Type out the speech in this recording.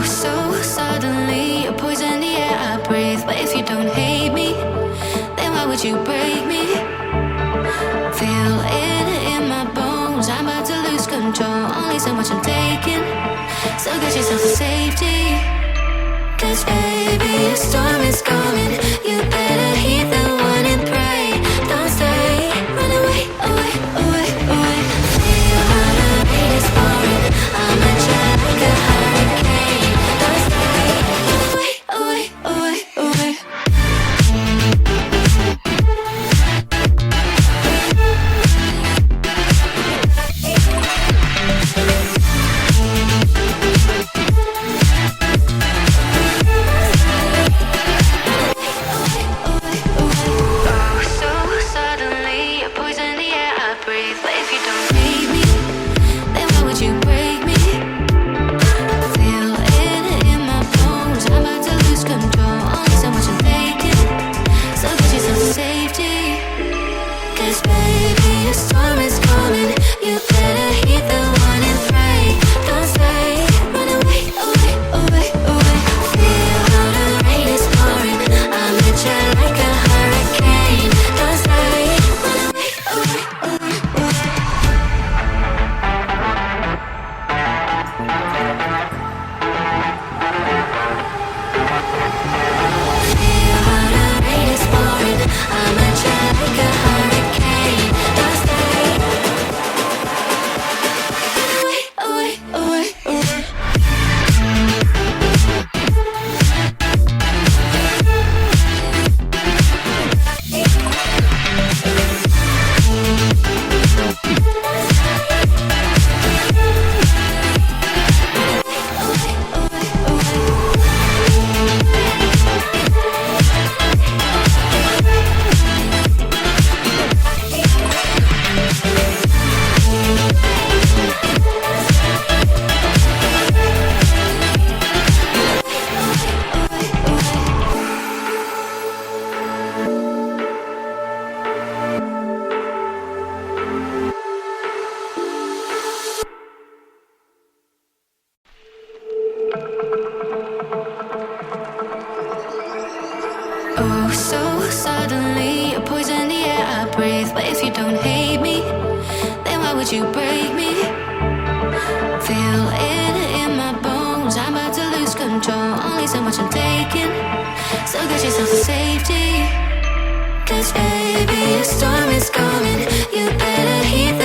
So suddenly you're poison the air I breathe. But if you don't hate me, then why would you break me? Feel it in my bones, I'm about to lose control. Only so much I'm taking, so get yourself to safety. Cause baby, a storm is coming. You better heed the warning, pray. Don't stay, run away, away, away, away. Feel how the rain is pouring. I'm a jet like a hurricane. Don't stay, away, away, away, away. Oh, so suddenly you're poison the air I breathe. But if you don't hate me, then why would you break me? Feel it in my bones, I'm about to lose control. Only so much I'm taking, so get yourself to safety. Cause baby, a storm is coming. You better heed